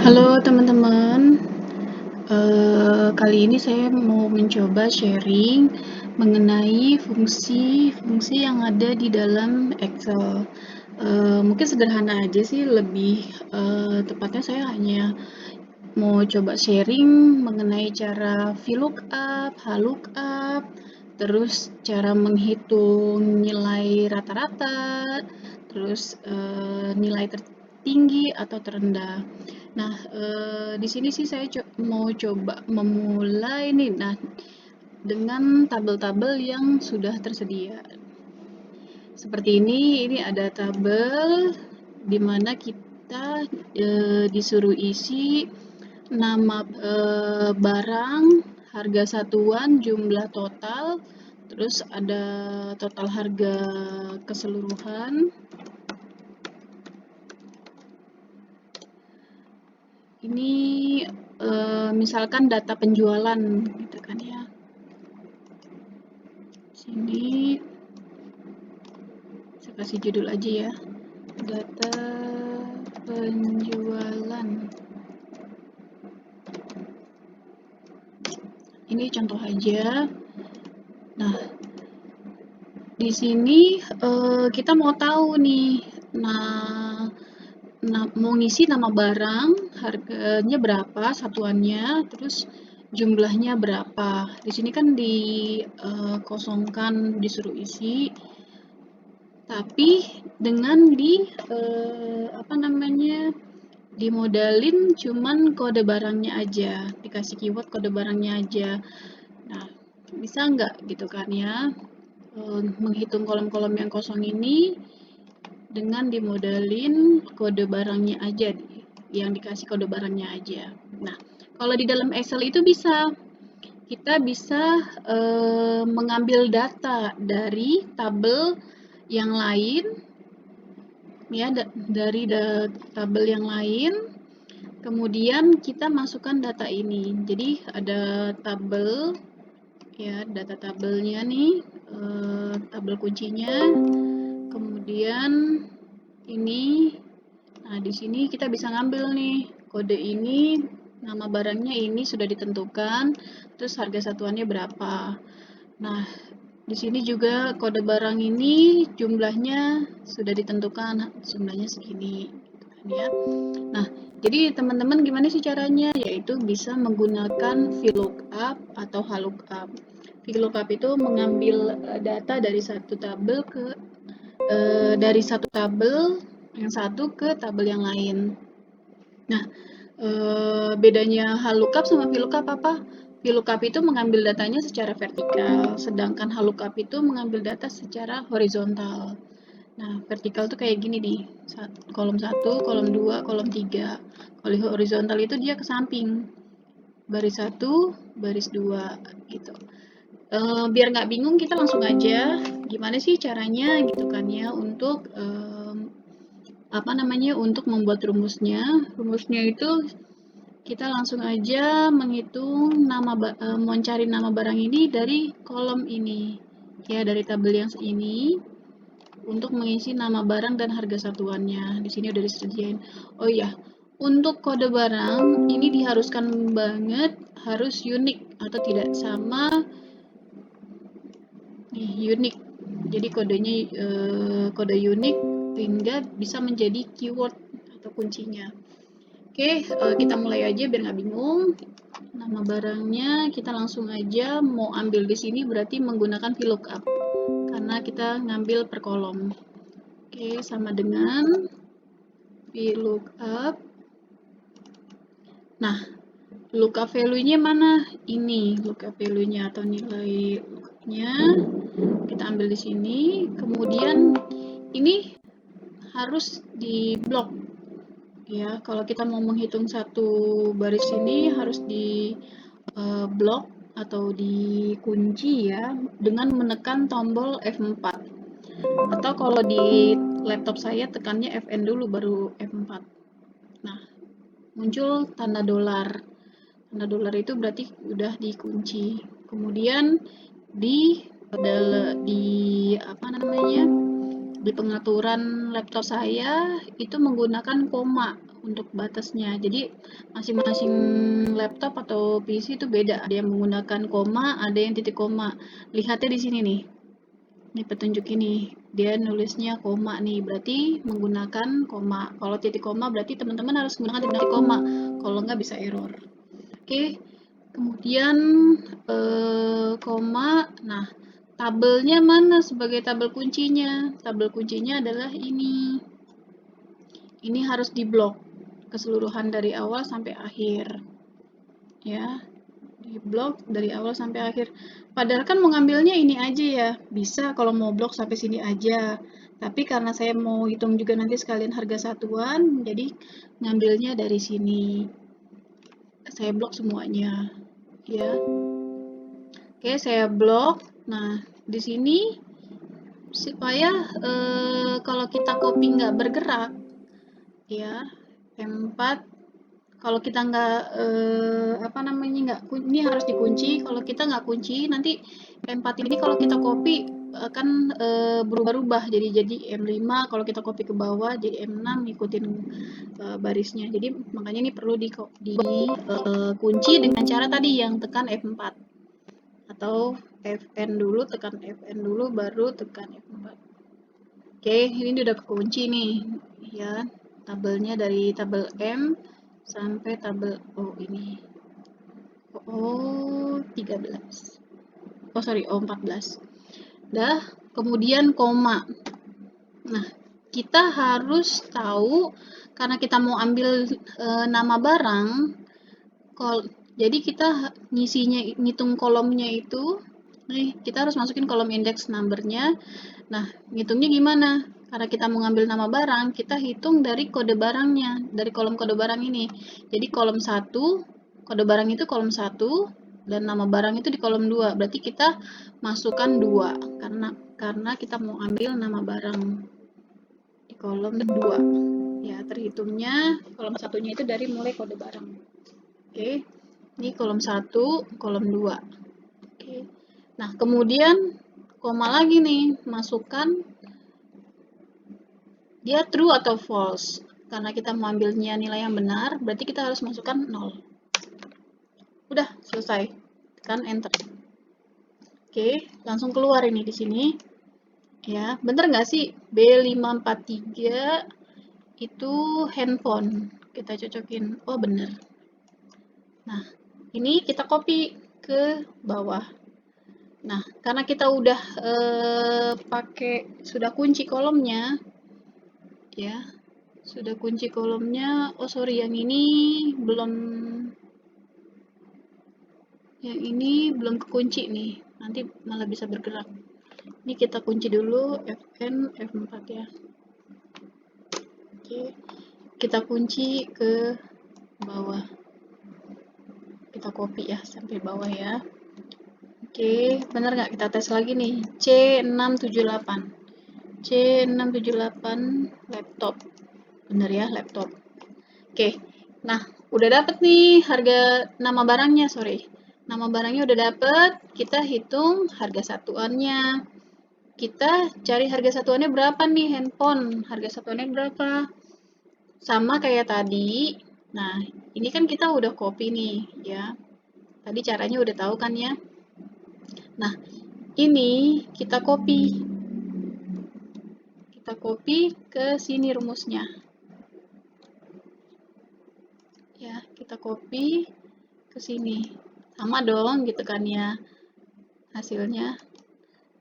Halo teman-teman, kali ini saya mau mencoba sharing mengenai fungsi-fungsi yang ada di dalam Excel. Mungkin sederhana aja sih, lebih tepatnya saya hanya mau coba sharing mengenai cara VLOOKUP, HLOOKUP, terus cara menghitung nilai rata-rata, terus nilai tertinggi atau terendah. Nah, di sini sih saya mau coba memulai nih, dengan tabel-tabel yang sudah tersedia. Seperti ini ada tabel di mana kita disuruh isi nama barang, harga satuan, jumlah total, terus ada total harga keseluruhan. Ini misalkan data penjualan gitu kan ya. Sini saya kasih judul aja ya. Data penjualan. Ini contoh aja. Nah, di sini kita mau tahu nih. Mau ngisi nama barang, harganya berapa satuannya, terus jumlahnya berapa. Di sini kan dikosongkan, disuruh isi, tapi dengan dimodalin cuman kode barangnya aja, dikasih keyword kode barangnya aja. Nah, bisa nggak gitu kan ya, menghitung kolom-kolom yang kosong ini dengan dimodalin kode barangnya aja, yang dikasih kode barangnya aja. Nah, kalau di dalam Excel itu kita bisa mengambil data dari tabel yang lain, ya, dari tabel yang lain, kemudian kita masukkan data ini. Jadi ada tabel, ya, data tabelnya nih, tabel kuncinya, kemudian ini. Nah, di sini kita bisa ngambil nih kode ini, nama barangnya ini sudah ditentukan, terus harga satuannya berapa. Nah, di sini juga kode barang ini jumlahnya sudah ditentukan, jumlahnya segini, gitu kan ya. Nah, jadi teman-teman gimana sih caranya? Yaitu bisa menggunakan VLOOKUP atau HLOOKUP. VLOOKUP itu mengambil data dari satu tabel yang satu ke tabel yang lain. Nah, bedanya HLOOKUP sama VLOOKUP apa? VLOOKUP itu mengambil datanya secara vertikal, sedangkan HLOOKUP itu mengambil data secara horizontal. Nah, vertikal tuh kayak gini nih, kolom 1, kolom 2, kolom 3. Kalau horizontal itu dia ke samping, baris 1, baris 2, gitu. Biar nggak bingung, kita langsung aja gimana sih caranya gitu kan ya, untuk untuk membuat rumusnya. Rumusnya itu kita langsung aja menghitung mencari nama barang ini dari kolom ini, ya, dari tabel yang ini, untuk mengisi nama barang dan harga satuannya. Di sini udah disediain. Oh iya, untuk kode barang ini diharuskan banget harus unik atau tidak sama nih, unik. Jadi kodenya kode unik sehingga bisa menjadi keyword atau kuncinya. Oke, kita mulai aja biar nggak bingung. Nama barangnya kita langsung aja mau ambil di sini, berarti menggunakan VLOOKUP karena kita ngambil per kolom. Oke, sama dengan VLOOKUP. Nah, lookup value-nya mana? Ini lookup value-nya atau nilai lookup-nya. Kita ambil di sini. Kemudian ini harus di blok. Ya, kalau kita mau menghitung satu baris ini harus di blok atau dikunci ya, dengan menekan tombol F4. Atau kalau di laptop saya tekannya Fn dulu baru F4. Nah, muncul tanda dolar. Tanda dolar itu berarti udah dikunci. Kemudian di pengaturan laptop saya itu menggunakan koma untuk batasnya. Jadi masing-masing laptop atau PC itu beda. Ada yang menggunakan koma, ada yang titik koma. Lihatnya di sini nih. Ini petunjuk ini. Dia nulisnya koma nih, berarti menggunakan koma. Kalau titik koma berarti teman-teman harus menggunakan titik koma. Kalau nggak bisa error. Oke. Kemudian koma. Nah, tabelnya mana sebagai tabel kuncinya? Tabel kuncinya adalah ini. Ini harus diblok keseluruhan dari awal sampai akhir. Ya, diblok dari awal sampai akhir. Padahal kan mau ngambilnya ini aja ya. Bisa kalau mau blok sampai sini aja. Tapi karena saya mau hitung juga nanti sekalian harga satuan, jadi ngambilnya dari sini. Saya blok semuanya. Ya. Oke, saya blok. Nah, di sini supaya kalau kita copy nggak bergerak, ya, M4 kalau kita nggak apa namanya nggak ini harus dikunci. Kalau kita nggak kunci nanti M4 ini kalau kita copy akan berubah-ubah jadi M5 kalau kita copy ke bawah jadi M6 ngikutin barisnya. Jadi makanya ini perlu dikunci dengan cara tadi yang tekan F4 atau Fn dulu, tekan Fn dulu baru tekan F4. Oke, ini udah kekunci nih ya, tabelnya dari tabel M sampai tabel O ini. O 13. Oh sorry, O 14. Dah, kemudian koma. Nah, kita harus tahu karena kita mau ambil nama barang, jadi kita ngisinya, ngitung kolomnya itu, nih kita harus masukin kolom index numbernya. Nah, ngitungnya gimana? Karena kita mau ngambil nama barang, kita hitung dari kode barangnya, dari kolom kode barang ini. Jadi kolom 1, kode barang itu kolom 1, dan nama barang itu di kolom 2. Berarti kita masukkan 2, karena kita mau ambil nama barang di kolom 2. Ya, terhitungnya kolom satunya itu dari mulai kode barang. Oke, ini kolom 1, kolom 2. Oke. Nah, kemudian koma lagi nih, masukkan dia true atau false. Karena kita mau ambilnya nilai yang benar, berarti kita harus masukkan 0. Udah, selesai. Tekan enter. Oke, langsung keluar ini di sini. Ya, bener nggak sih? B543 itu handphone. Kita cocokin. Oh, bener. Nah, ini kita copy ke bawah. Nah, karena kita udah sudah kunci kolomnya, ya, sudah kunci kolomnya. Oh sorry, yang ini belum kekunci nih. Nanti malah bisa bergerak. Ini kita kunci dulu Fn F4 ya. Oke, kita kunci ke bawah. Kita copy ya sampai bawah ya. Oke, benar nggak? Kita tes lagi nih. C678. C678 laptop. Bener ya, laptop. Oke. Nah, udah dapet nih harga nama barangnya, sorry. Nama barangnya udah dapet, kita hitung harga satuannya. Kita cari harga satuannya berapa nih handphone? Harga satuannya berapa? Sama kayak tadi. Nah, ini kan kita udah copy nih, ya. Tadi caranya udah tahu kan ya? Nah, ini kita copy. Kita copy ke sini rumusnya. Ya, kita copy ke sini. Sama dong gitu kan ya hasilnya.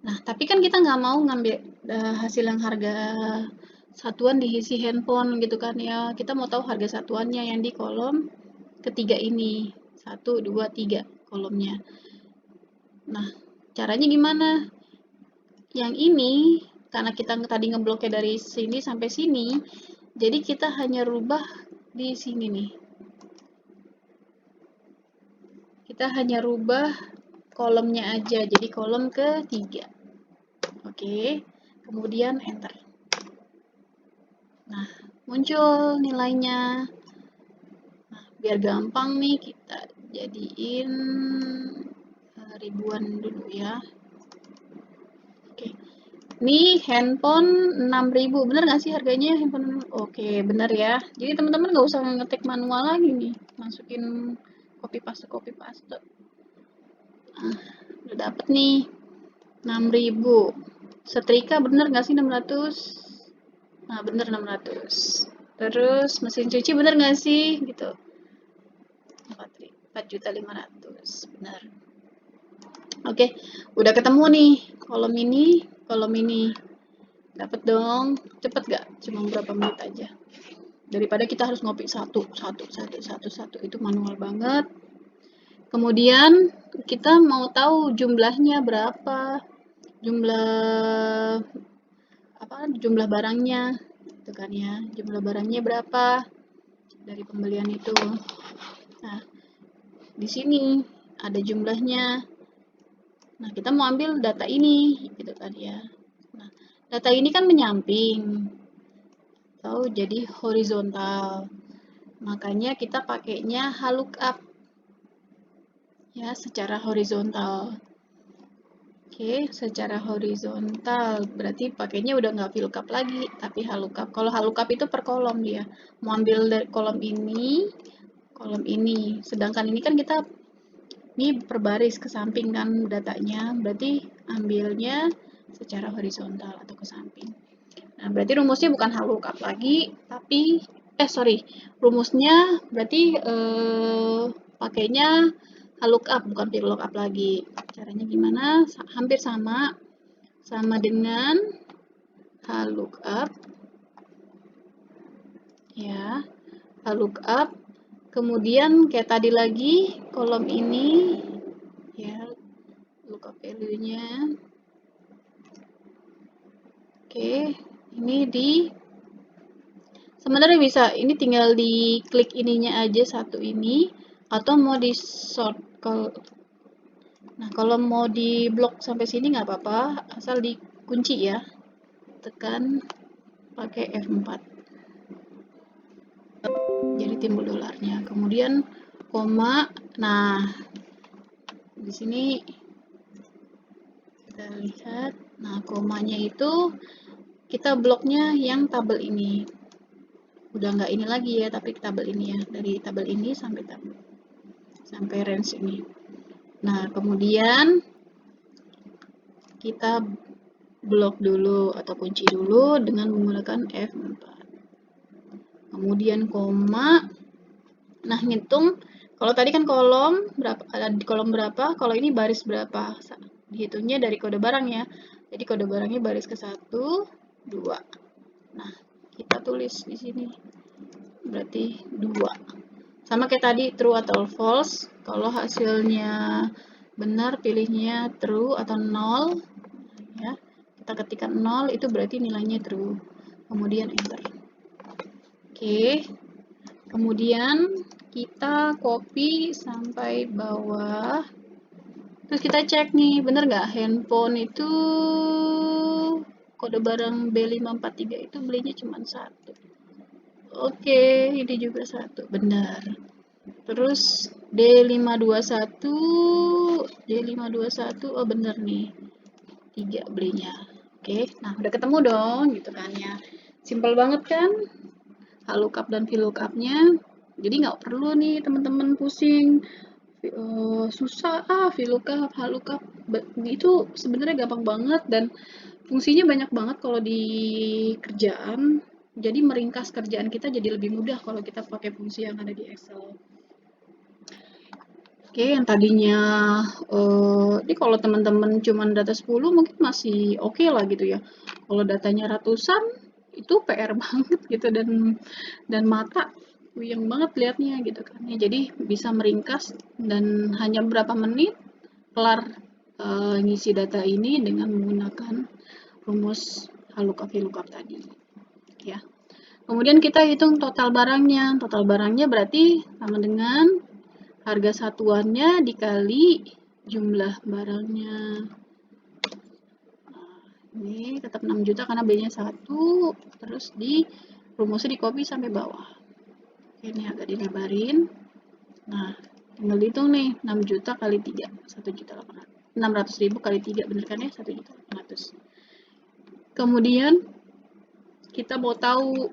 Nah, tapi kan kita nggak mau ngambil hasil yang harga satuan diisi handphone gitu kan ya. Kita mau tahu harga satuannya yang di kolom ketiga ini. 1, 2, 3 kolomnya. Nah, caranya gimana? Yang ini, karena kita tadi ngebloknya dari sini sampai sini, jadi kita hanya rubah di sini nih. Kita hanya rubah kolomnya aja, jadi kolom ketiga. Oke, kemudian enter. Nah, muncul nilainya. Nah, biar gampang nih kita jadiin ribuan dulu ya. Oke, Nih handphone 6.000, bener nggak sih harganya handphone? Oke, bener ya. Jadi teman-teman nggak usah ngetik manual lagi nih, masukin copy paste. Ah, udah dapet nih 6.000. Setrika bener nggak sih 600? Nah, bener 600. Terus mesin cuci bener nggak sih? Gitu. 4.500.000. Bener. Oke, udah ketemu nih. Kolom ini. Dapat dong. Cepet gak? Cuma berapa menit aja. Daripada kita harus ngopi satu. Itu manual banget. Kemudian kita mau tahu jumlahnya berapa. Jumlah jumlah barangnya gitu kan ya, jumlah barangnya berapa dari pembelian itu. Nah, di sini ada jumlahnya. Nah, kita mau ambil data ini gitu kan ya. Nah, data ini kan menyamping atau jadi horizontal, makanya kita pakainya lookup ya, secara horizontal. Oke, secara horizontal berarti pakainya udah nggak VLOOKUP lagi, tapi lookup. Kalau lookup itu per kolom dia. Mau ambil dari kolom ini. Sedangkan ini kan kita ini per baris ke samping kan datanya, berarti ambilnya secara horizontal atau ke samping. Nah, berarti rumusnya bukan lookup lagi, tapi rumusnya berarti pakainya lookup bukan VLOOKUP lagi. Caranya gimana? Hampir sama dengan lookup ya, lookup. Kemudian kayak tadi lagi kolom ini ya, lookup value-nya. Oke, ini sebenarnya bisa, ini tinggal diklik ininya aja satu ini, atau mau di sort nah kalau mau di blok sampai sini nggak apa-apa, asal dikunci ya, tekan pakai F4, jadi timbul dolarnya. Kemudian koma, nah di sini kita lihat, nah komanya itu kita bloknya yang tabel ini, udah nggak ini lagi ya, tapi tabel ini ya, dari tabel ini sampai range ini. Nah, kemudian kita blok dulu atau kunci dulu dengan menggunakan F4. Kemudian koma. Nah, ngitung kalau tadi kan kolom berapa, ada di kolom berapa, kalau ini baris berapa. Dihitungnya dari kode barang ya. Jadi kode barangnya baris ke 1, 2. Nah, kita tulis di sini. Berarti 2. Sama kayak tadi true atau false. Kalau hasilnya benar pilihnya true atau 0 ya. Kita ketikkan 0 itu berarti nilainya true. Kemudian enter. Oke. Kemudian kita copy sampai bawah. Terus kita cek nih, bener nggak handphone itu kode barang B543 itu belinya cuma 1. Oke, ini juga 1, benar. Terus D521, oh bener nih, 3 belinya. Oke, nah udah ketemu dong gitu kan ya. Simple banget kan? Lookup dan VLOOKUP-nya. Jadi nggak perlu nih teman-teman pusing. Susah VLOOKUP, lookup. Itu sebenarnya gampang banget dan fungsinya banyak banget kalau di kerjaan. Jadi meringkas kerjaan kita jadi lebih mudah kalau kita pakai fungsi yang ada di Excel. Oke, yang tadinya ini kalau teman-teman cuma data 10 mungkin masih oke lah gitu ya. Kalau datanya ratusan itu PR banget gitu, dan mata puyeng banget liatnya gitu kan ya. Jadi bisa meringkas dan hanya berapa menit kelar ngisi data ini dengan menggunakan rumus lookup VLOOKUP tadi ya. Kemudian kita hitung total barangnya. Total barangnya berarti sama dengan harga satuannya dikali jumlah barangnya. Nah, ini tetap 6 juta karena B-nya 1, terus rumusnya di copy sampai bawah. Oke, ini agak dilebarin. Nah, tinggal dihitung nih, 6 juta kali 3, 1.800.000. 600.000 kali 3, bener kan ya? 1.800.000. Kemudian kita mau tahu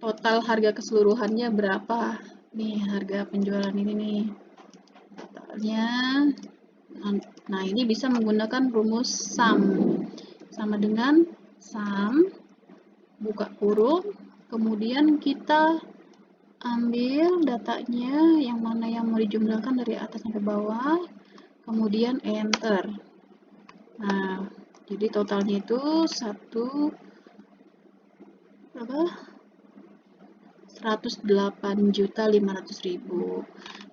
total harga keseluruhannya berapa. Nih harga penjualan ini nih. Totalnya. Nah, ini bisa menggunakan rumus sum. Sama dengan sum, buka kurung, kemudian kita ambil datanya yang mana yang mau dijumlahkan dari atas sampai bawah, kemudian enter. Nah, jadi totalnya itu 108.500.000.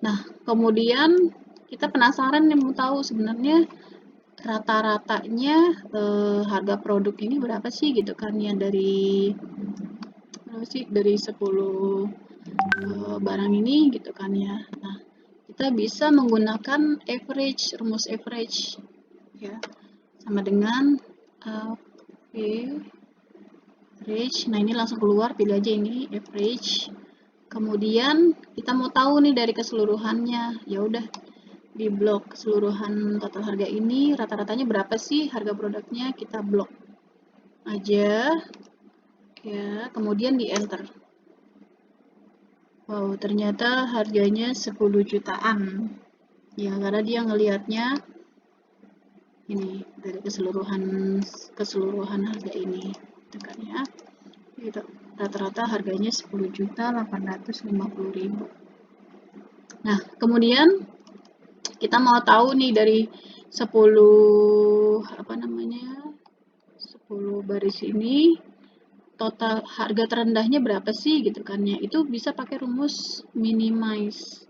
Nah, kemudian kita penasaran nih mau tahu sebenarnya rata-ratanya harga produk ini berapa sih gitu kan ya, dari 10 barang ini gitu kan ya. Nah, kita bisa menggunakan average, rumus average ya, sama dengan average. Nah, ini langsung keluar, pilih aja ini average. Kemudian kita mau tahu nih dari keseluruhannya, ya udah di blok keseluruhan total harga ini rata-ratanya berapa sih harga produknya, kita blok aja ya, kemudian di enter. Wow, ternyata harganya 10 jutaan ya, karena dia ngelihatnya ini dari keseluruhan harga ini gitu kan ya. Gitu. Rata-rata harganya 10.850.000. Nah, kemudian kita mau tahu nih dari 10 baris ini total harga terendahnya berapa sih gitu kan ya. Itu bisa pakai rumus minimize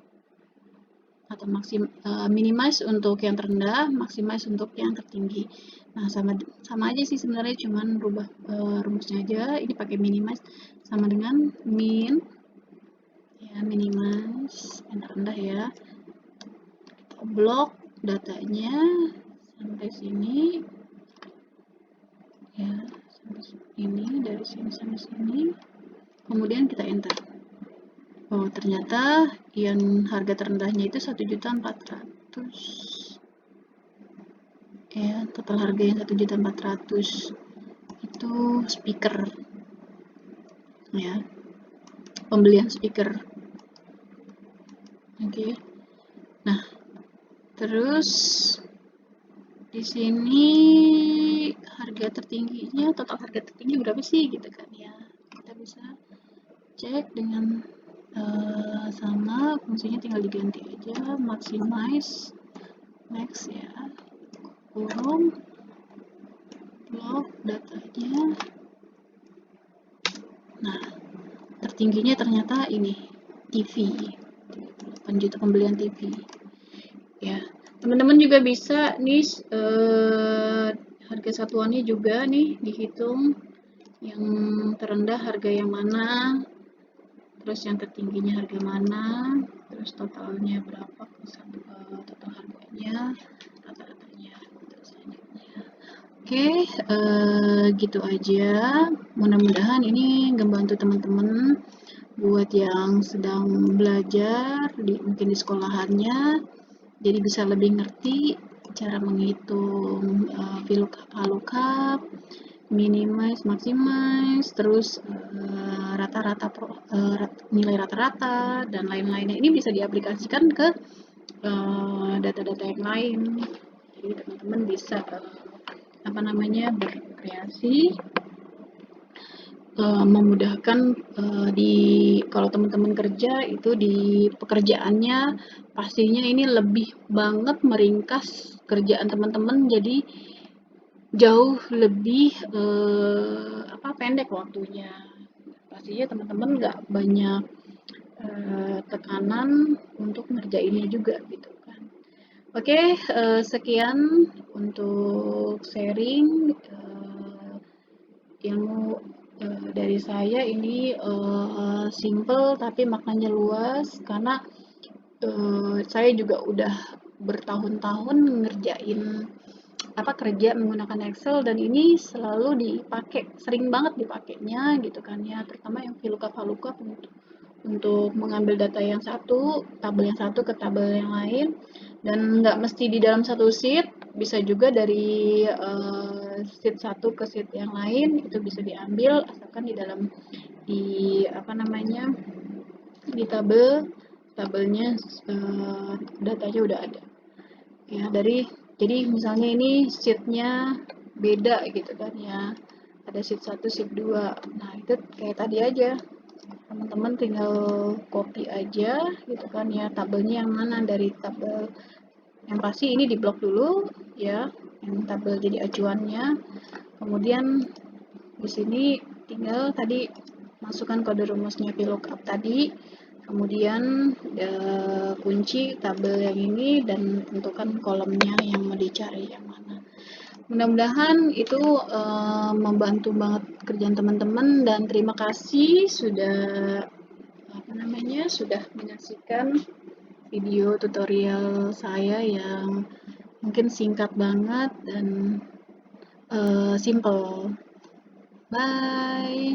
atau minimize untuk yang terendah, maximize untuk yang tertinggi. Nah, sama aja sih sebenarnya, cuman rubah rumusnya aja. Ini pakai minimize sama dengan min ya, minimize yang terendah ya. Kita blok datanya sampai sini ya, sampai sini, dari sini sampai sini. Kemudian kita enter. Oh, ternyata yang harga terendahnya itu 1.400.000 ya, total harga yang 1.400.000 itu speaker ya, pembelian speaker. Oke. Nah, terus di sini harga tertingginya, total harga tertinggi berapa sih gitu kan ya, kita bisa cek dengan sama fungsinya, tinggal diganti aja maximize max ya, kurung blok datanya. Nah, tertingginya ternyata ini TV, 8 juta pembelian TV ya. Teman-teman juga bisa nih harga satuannya juga nih dihitung, yang terendah harga yang mana, terus yang tertingginya harga mana, terus totalnya berapa, total harganya, rata-ratanya, terus selanjutnya. Oke, gitu aja. Mudah-mudahan ini ngebantu teman-teman buat yang sedang belajar mungkin di sekolahannya, jadi bisa lebih ngerti cara menghitung VLOOKUP, minimize, maximize, terus nilai rata-rata dan lain-lainnya. Ini bisa diaplikasikan ke data-data yang lain. Jadi teman-teman bisa berkreasi, memudahkan kalau teman-teman kerja itu di pekerjaannya pastinya ini lebih banget meringkas kerjaan teman-teman, jadi jauh lebih pendek waktunya. Pastinya teman-teman nggak banyak tekanan untuk ngerjainnya juga gitu kan. Oke, sekian untuk sharing ilmu dari saya. Ini simple tapi maknanya luas, karena saya juga udah bertahun-tahun ngerjain kerja menggunakan Excel, dan ini selalu dipakai, sering banget dipakainya gitu kan ya, terutama yang VLOOKUP untuk mengambil data yang satu, tabel yang satu ke tabel yang lain, dan nggak mesti di dalam satu sheet, bisa juga dari sheet satu ke sheet yang lain itu bisa diambil asalkan di apa namanya di tabelnya datanya udah ada ya. Jadi misalnya ini sheetnya beda gitu kan ya, ada sheet 1 sheet 2. Nah itu kayak tadi aja, teman-teman tinggal copy aja gitu kan ya, tabelnya yang mana, dari tabel yang pasti ini diblok dulu ya, yang tabel jadi acuannya. Kemudian di sini tinggal tadi masukkan kode rumusnya VLOOKUP tadi, kemudian kunci tabel yang ini dan tentukan kolomnya yang mau dicari yang mana. Mudah-mudahan itu membantu banget kerjaan teman-teman, dan terima kasih sudah menyaksikan video tutorial saya yang mungkin singkat banget dan simple. Bye.